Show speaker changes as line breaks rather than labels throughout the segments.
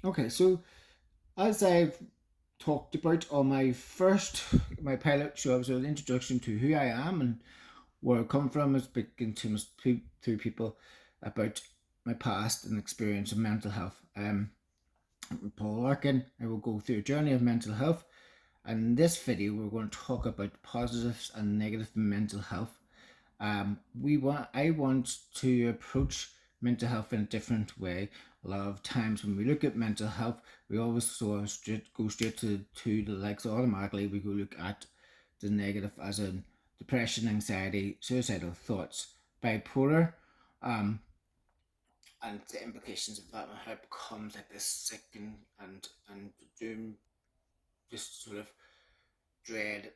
Okay, so as I've talked about on my pilot show, was an introduction to who I am and where I come from, is speaking to people about my past and experience of mental health. I'm Paul Larkin. I will go through a journey of mental health, and in this video, we're going to talk about positives and negative mental health. I want to approach mental health in a different way. A lot of times when we look at mental health, we always go straight to the likes. Automatically we go look at the negative, as in depression, anxiety, suicidal thoughts, bipolar, um, and the implications of that, and how it becomes like this sick and doom, just sort of dread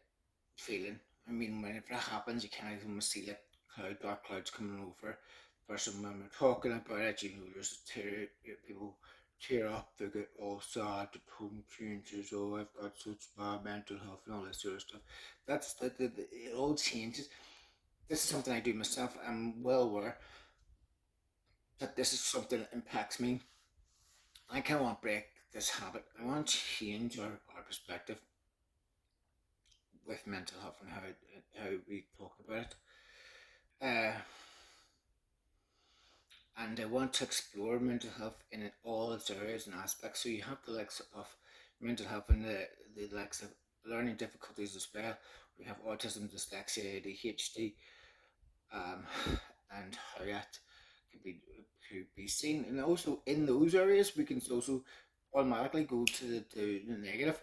feeling. I mean, whenever it happens, you kind of almost see like dark clouds coming over the person when we're talking about it. There's people tear up, they get all sad, the tone changes. Oh, I've got such bad mental health and all this sort of stuff. It all changes. This is something I do myself. I'm well aware that this is something that impacts me. I kind of want to break this habit. I want to change our perspective with mental health and how we talk about it. Uh, and I want to explore mental health in all its areas and aspects. So you have the likes of mental health and the likes of learning difficulties as well. We have autism, dyslexia, ADHD, um, and how that could be seen. And also in those areas, we can also automatically go to the negative.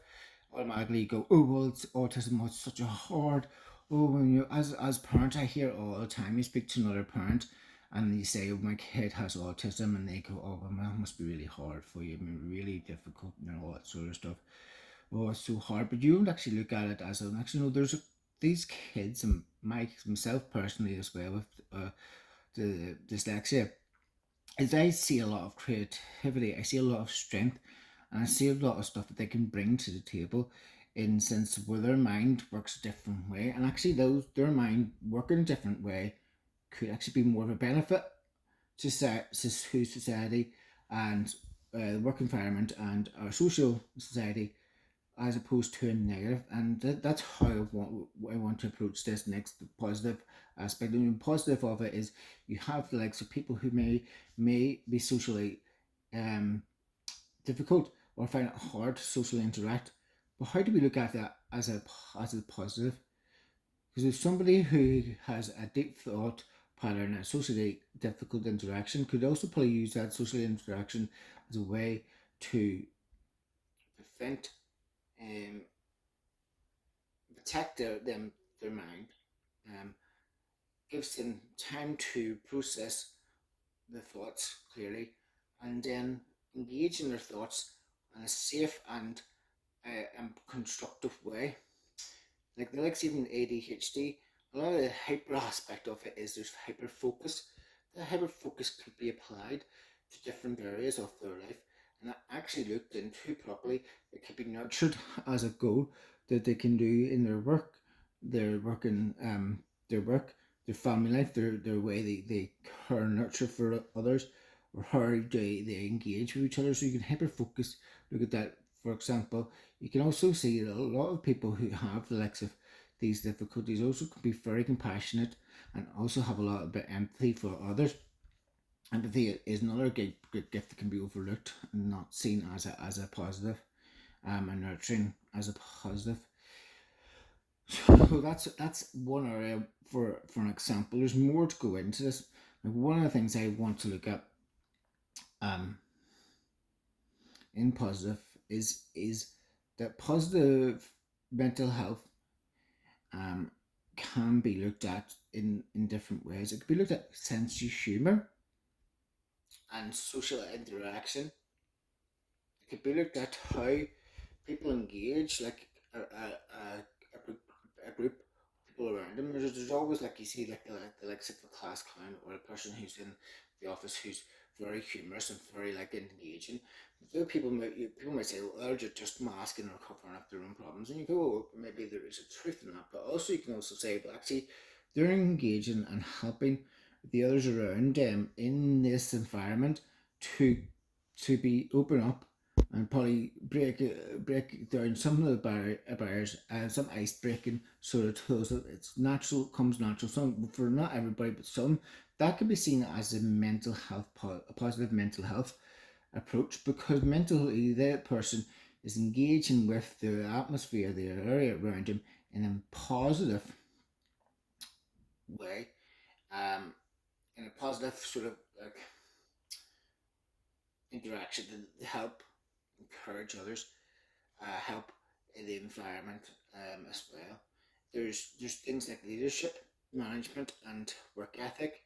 Automatically go, oh well, it's autism. It's such a hard. Oh, when you as parent, I hear all the time. You speak to another parent, and you say, "Oh, my kid has autism," and they go, "Oh, well, that must be really hard for you. I mean, really difficult, and all that sort of stuff. Oh, it's so hard." But you don't actually look at it as an actually no. These kids, and myself personally as well, with the dyslexia, is I see a lot of creativity. I see a lot of strength, and I see a lot of stuff that they can bring to the table, in sense where their mind works a different way, and actually those their mind working a different way could actually be more of a benefit to society and the work environment and our social society, as opposed to a negative. And that's how I want to approach this next positive aspect. And the positive of it is you have the likes of people who may be socially um, difficult or find it hard to socially interact. But how do we look at that as a positive? Because if somebody who has a deep thought pattern and socially difficult interaction could also probably use that social interaction as a way to prevent um, protect their mind, um, gives them time to process the thoughts clearly, and then engage in their thoughts in a safe and constructive way. Like the likes even ADHD, a lot of the hyper aspect of it is there's hyper focus. The hyper focus could be applied to different areas of their life, and actually looked into properly. It could be nurtured as a goal that they can do in their work, their working their work, their family life, their way they care and nurture for others, or how they engage with each other. So you can hyper focus. Look at that. For example, you can also see that a lot of people who have the likes of these difficulties also can be very compassionate and also have a lot of bit empathy for others. Empathy is another good gift that can be overlooked and not seen as a positive, and nurturing as a positive. So that's one area for an example. There's more to go into this. Like one of the things I want to look at um, in positive is that positive mental health um, can be looked at in different ways. It could be looked at sense of humor and social interaction. It could be looked at how people engage, like a group of people around them. There's always, like you see, like the likes of a class clown or a person who's in the office who's very humorous and very like engaging. Though people might say, well, they're just masking or covering up their own problems, and you go, oh, maybe there is a truth in that. But also, you can also say, but actually, they're engaging and helping the others around them in this environment to to be open up and probably break down some of the barriers and some ice breaking sort of tools that it's natural comes natural. Some for not everybody, but some that can be seen as a mental health a positive mental health approach because mentally the person is engaging with the atmosphere, the area around him in a positive way, um, in a positive sort of like interaction to help encourage others, help in the environment as well. There's things like leadership, management, and work ethic.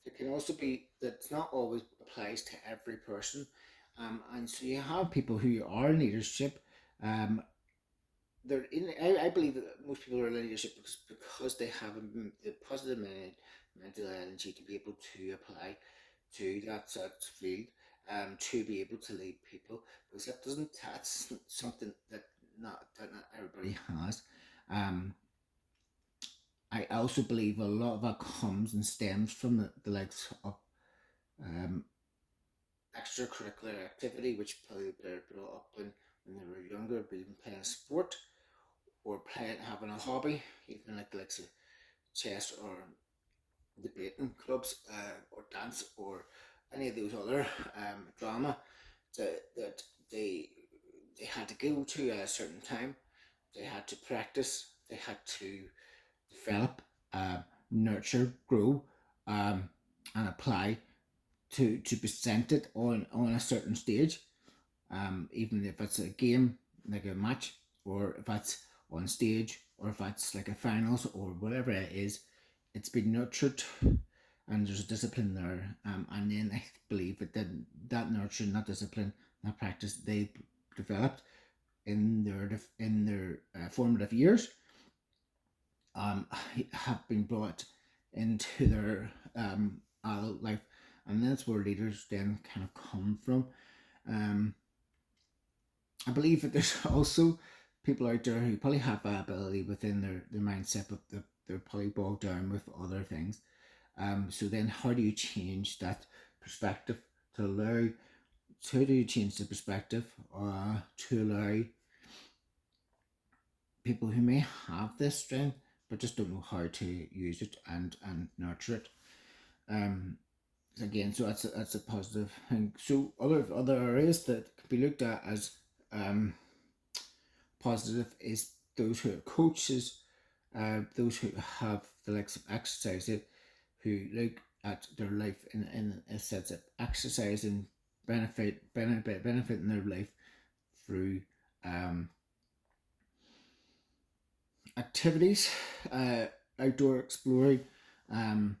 There can also be that's not always applies to every person, and so you have people who are in leadership. Um, they're in. I believe that most people are in leadership because they have a positive mental energy to be able to apply to that sort of field, to be able to lead people because that's something that not everybody has. Um, I also believe a lot of that comes and stems from the likes of um, extracurricular activity, which probably they're brought up when they were younger, being playing sport or playing having a hobby, even like the likes of chess or debating clubs, or dance or any of those other drama that they they had to go to at a certain time. They had to practice. They had to develop, nurture, grow, um, and apply to present it on a certain stage. Even if it's a game like a match, or if that's on stage, or if that's like a finals or whatever it is, it's been nurtured and there's a discipline there. And then I believe that nurture, that discipline, that practice they developed in their formative years, um, have been brought into their adult life, and that's where leaders then kind of come from. Um, I believe that there's also people out there who probably have that ability within their mindset, but they're probably bogged down with other things. So then, how do you change that perspective to allow? How do you change the perspective to allow people who may have this strength but just don't know how to use it and nurture it? Um, Again, so that's a positive thing. So other areas that can be looked at as um, positive is those who are coaches, those who have the likes of exercise it, who look at their life in a sense of exercise and benefiting their life through um, activities, uh, outdoor exploring, um,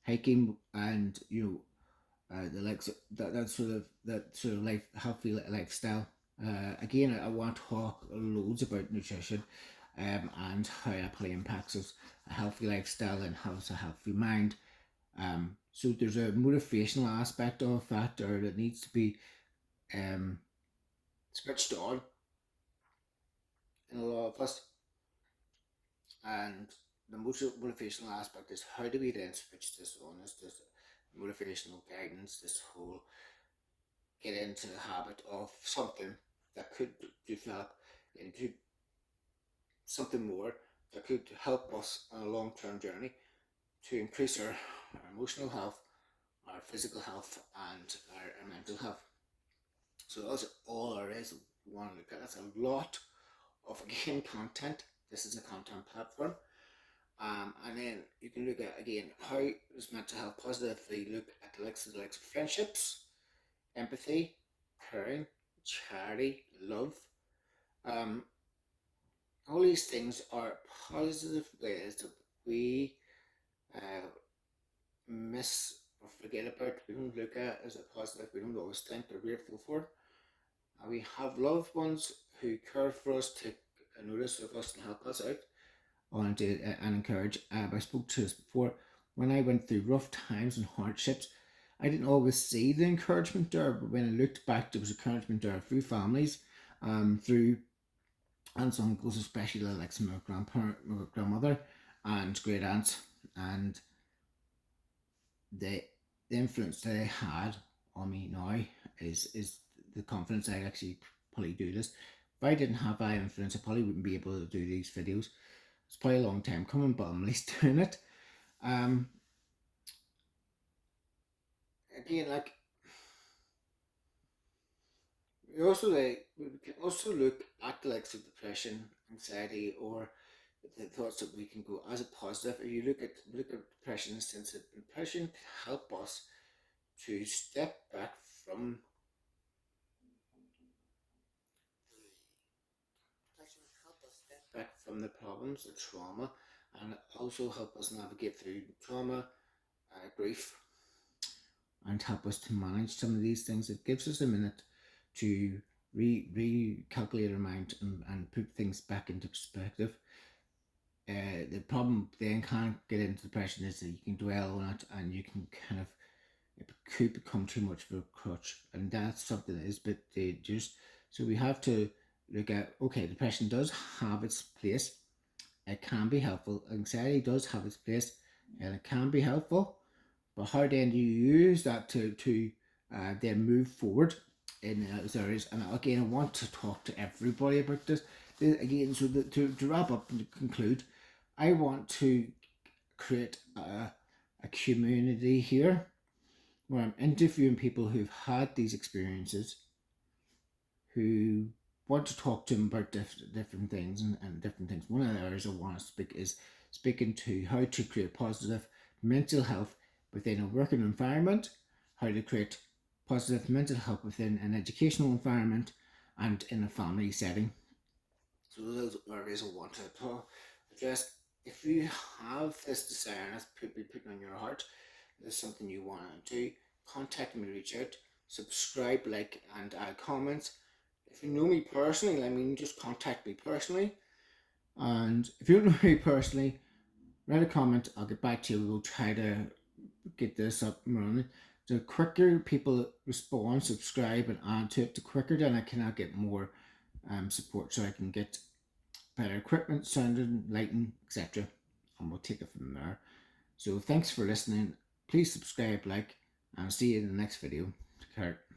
hiking, and the likes of that sort of life healthy lifestyle. Again, I want to talk loads about nutrition, and how it play impacts us a healthy lifestyle and has a healthy mind. So there's a motivational aspect of that, or that needs to be um, switched on in a lot of us. And the motivational aspect is how do we then switch this on? Is this motivational guidance, this whole get into the habit of something that could develop into something more that could help us on a long term journey to increase our emotional health, our physical health, and our mental health. So that's all there is. We want to look at. That's a lot of again content. This is a content platform. And then you can look at again how does mental health positively look at the likes of friendships, empathy, caring, charity, love. Um, all these things are positive ways that we uh, miss or forget about. We don't look at as a positive. We don't always think or grateful for. We have loved ones who care for us, take notice of us, and help us out. And encourage. I spoke to this before. When I went through rough times and hardships, I didn't always see the encouragement there, but when I looked back, there was encouragement there through families, through aunts and uncles, especially like some my grandparent, my grandmother, and great aunts, and the the influence they had on me now is the confidence I actually probably do this. If I didn't have eye influence, I probably wouldn't be able to do these videos. It's probably a long time coming, but I'm at least doing it. Um, Again, like we can also look at the likes of depression, anxiety, or the thoughts that we can go as a positive. If you look at depression in the sense that depression can help us to step back from the problems, the trauma, and also help us navigate through trauma, grief, and help us to manage some of these things. It gives us a minute to recalculate our mind and put things back into perspective. The problem then can't get into depression is that you can dwell on it and you can kind of, it could become too much of a crutch, and that's something that is a bit dangerous. So we have to look at, okay, depression does have its place. It can be helpful. Anxiety does have its place, and it can be helpful. But how then do you use that to then move forward in those areas? And again, I want to talk to everybody about this. Again, so to wrap up and to conclude, I want to create a community here where I'm interviewing people who've had these experiences, who want to talk to them about different things and different things. One of the areas I want to speak is speaking to how to create positive mental health within a working environment, how to create positive mental health within an educational environment and in a family setting. So those are areas I want to address. If you have this desire and it's been put on your heart, there's something you want to do, contact me, reach out, subscribe, like, and add comments. If you know me personally, I mean, just contact me personally. And if you don't know me personally, write a comment. I'll get back to you. We'll try to get this up and running. The quicker people respond, subscribe, and add to it, the quicker then I can get more support, so I can get better equipment, sound, lighting, etc. And we'll take it from there. So thanks for listening. Please subscribe, like, and I'll see you in the next video. Take care.